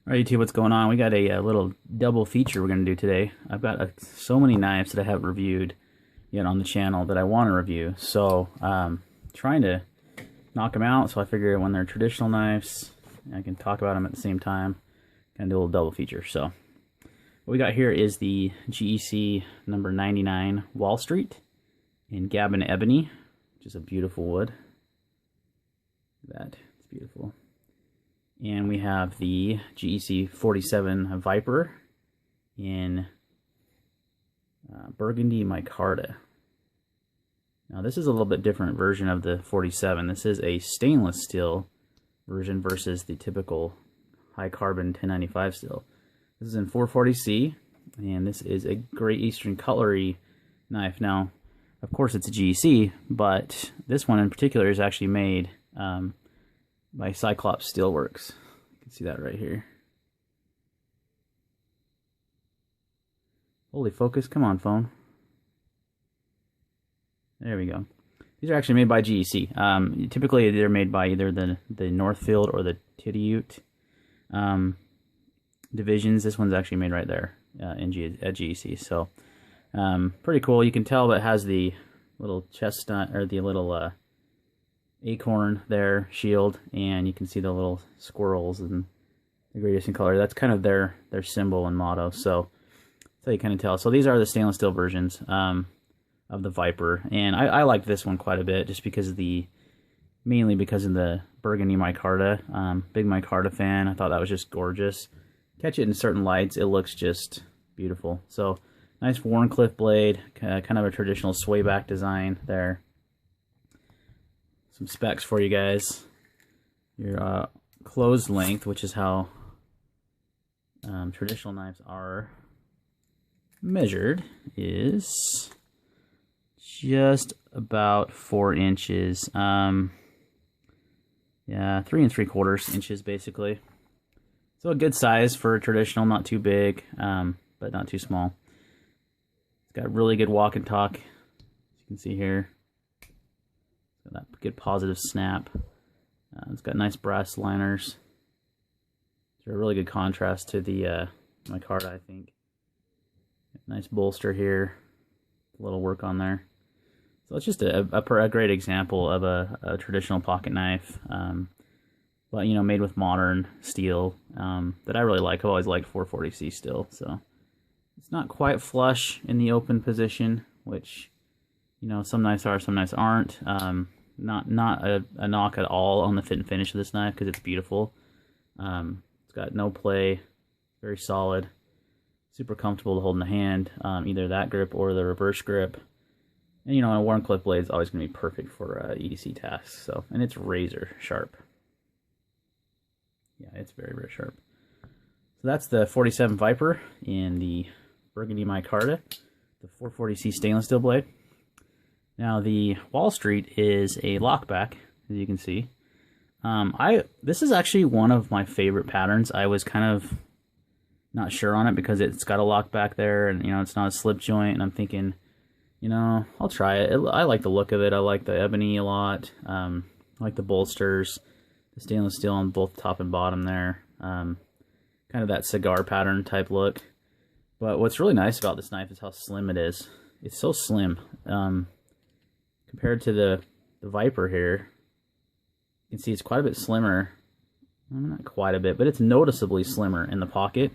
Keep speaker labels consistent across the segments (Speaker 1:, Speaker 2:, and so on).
Speaker 1: Alright, YouTube, what's going on? We got a little double feature we're going to do today. I've got so many knives that I haven't reviewed yet on the channel that I want to review. So, trying to knock them out, so I figure when they're traditional knives, I can talk about them at the same time. Kind of do a little double feature. So, what we got here is the GEC number 99 Wallstreet in Gabon Ebony, which is a beautiful wood. Look at that, it's beautiful. And we have the GEC 47 Viper in Burgundy Micarta. Now this is a little bit different version of the 47. This is a stainless steel version versus the typical high carbon 1095 steel. This is in 440C, and this is a Great Eastern Cutlery knife. Now, of course it's a GEC, but this one in particular is actually made by Cyclops Steelworks. You can see that right here. Holy focus, come on phone. There we go. These are actually made by GEC. Typically they're made by either the Northfield or the Titiute divisions. This one's actually made right there at GEC. So pretty cool. You can tell that it has the little chestnut, or the little acorn there, shield, and you can see the little squirrels and the Great Eastern Color. That's kind of their symbol and motto. So that's how you kind of tell. So these are the stainless steel versions of the Viper, and I like this one quite a bit just because of mainly because of the Burgundy Micarta. Big Micarta fan. I thought that was just gorgeous. Catch it in certain lights, it looks just beautiful. So nice Wharncliffe blade, kind of a traditional sway back design there. Some specs for you guys. Your closed length, which is how traditional knives are measured, is just about 4 inches. Yeah, 3 3/4 inches basically. So a good size for a traditional, not too big, but not too small. It's got really good walk and talk, as you can see here. That good positive snap. It's got nice brass liners. It's a really good contrast to the micarta, I think. Nice bolster here. A little work on there. So it's just a great example of a traditional pocket knife, but made with modern steel that I really like. I've always liked 440C steel. So it's not quite flush in the open position, which some knives are, some knives aren't. Not a knock at all on the fit and finish of this knife because it's beautiful. It's got no play, very solid, super comfortable to hold in the hand, either that grip or the reverse grip. And a Wharncliffe blade is always going to be perfect for EDC tasks. So, and it's razor sharp. Yeah, it's very, very sharp. So that's the 47 Viper in the Burgundy Micarta, the 440C stainless steel blade. Now the Wallstreet is a lockback, as you can see. This is actually one of my favorite patterns. I was kind of not sure on it because it's got a lockback there, and it's not a slip joint. And I'm thinking, I'll try it. I like the look of it. I like the ebony a lot. I like the bolsters, the stainless steel on both top and bottom there. Kind of that cigar pattern type look. But what's really nice about this knife is how slim it is. It's so slim. Compared to the Viper here, you can see it's quite a bit slimmer. Well, not quite a bit, but it's noticeably slimmer in the pocket.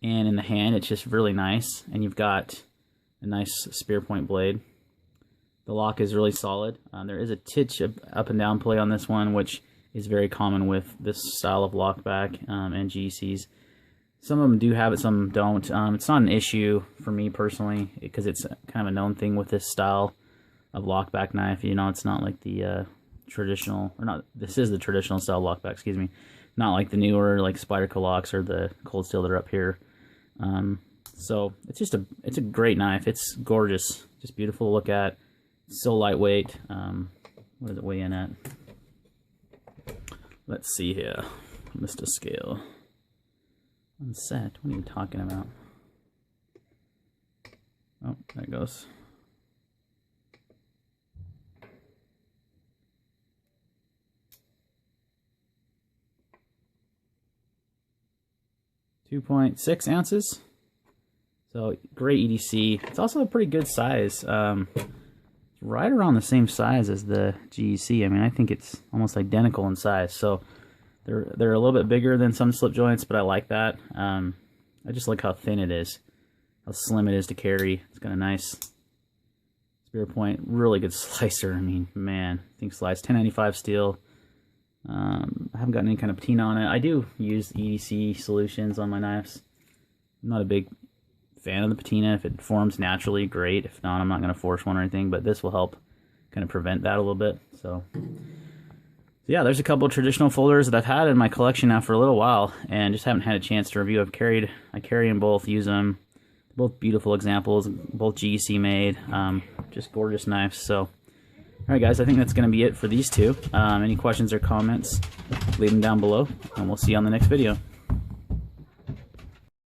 Speaker 1: And in the hand, it's just really nice. And you've got a nice spear point blade. The lock is really solid. There is a titch of up and down play on this one, which is very common with this style of lockback and GECs. Some of them do have it, some don't. It's not an issue for me personally because it's kind of a known thing with this style of lockback knife. It's not like the traditional, or not, this is the traditional style lockback, excuse me. Not like the newer, like Spyderco locks or the cold steel that are up here. So it's just it's a great knife. It's gorgeous, just beautiful to look at. It's so lightweight. What does it weigh in at? Let's see here. Missed a scale. On set. What are you talking about? Oh, there it goes. 2.6 ounces. So great EDC. It's also a pretty good size. It's right around the same size as the GEC. I mean, I think it's almost identical in size. So they're a little bit bigger than some slip joints, but I like that. I just like how thin it is, how slim it is to carry. It's got a nice spear point, really good slicer. I mean, man, I think slice 1095 steel. I haven't gotten any kind of patina on it. I do use EDC solutions on my knives. I'm not a big fan of the patina. If it forms naturally, great. If not, I'm not going to force one or anything, but this will help kind of prevent that a little bit. So yeah, there's a couple of traditional folders that I've had in my collection now for a little while and just haven't had a chance to review. I carry them both, use them. Both beautiful examples, both GEC made, just gorgeous knives. So alright guys, I think that's going to be it for these two. Any questions or comments, leave them down below, and we'll see you on the next video.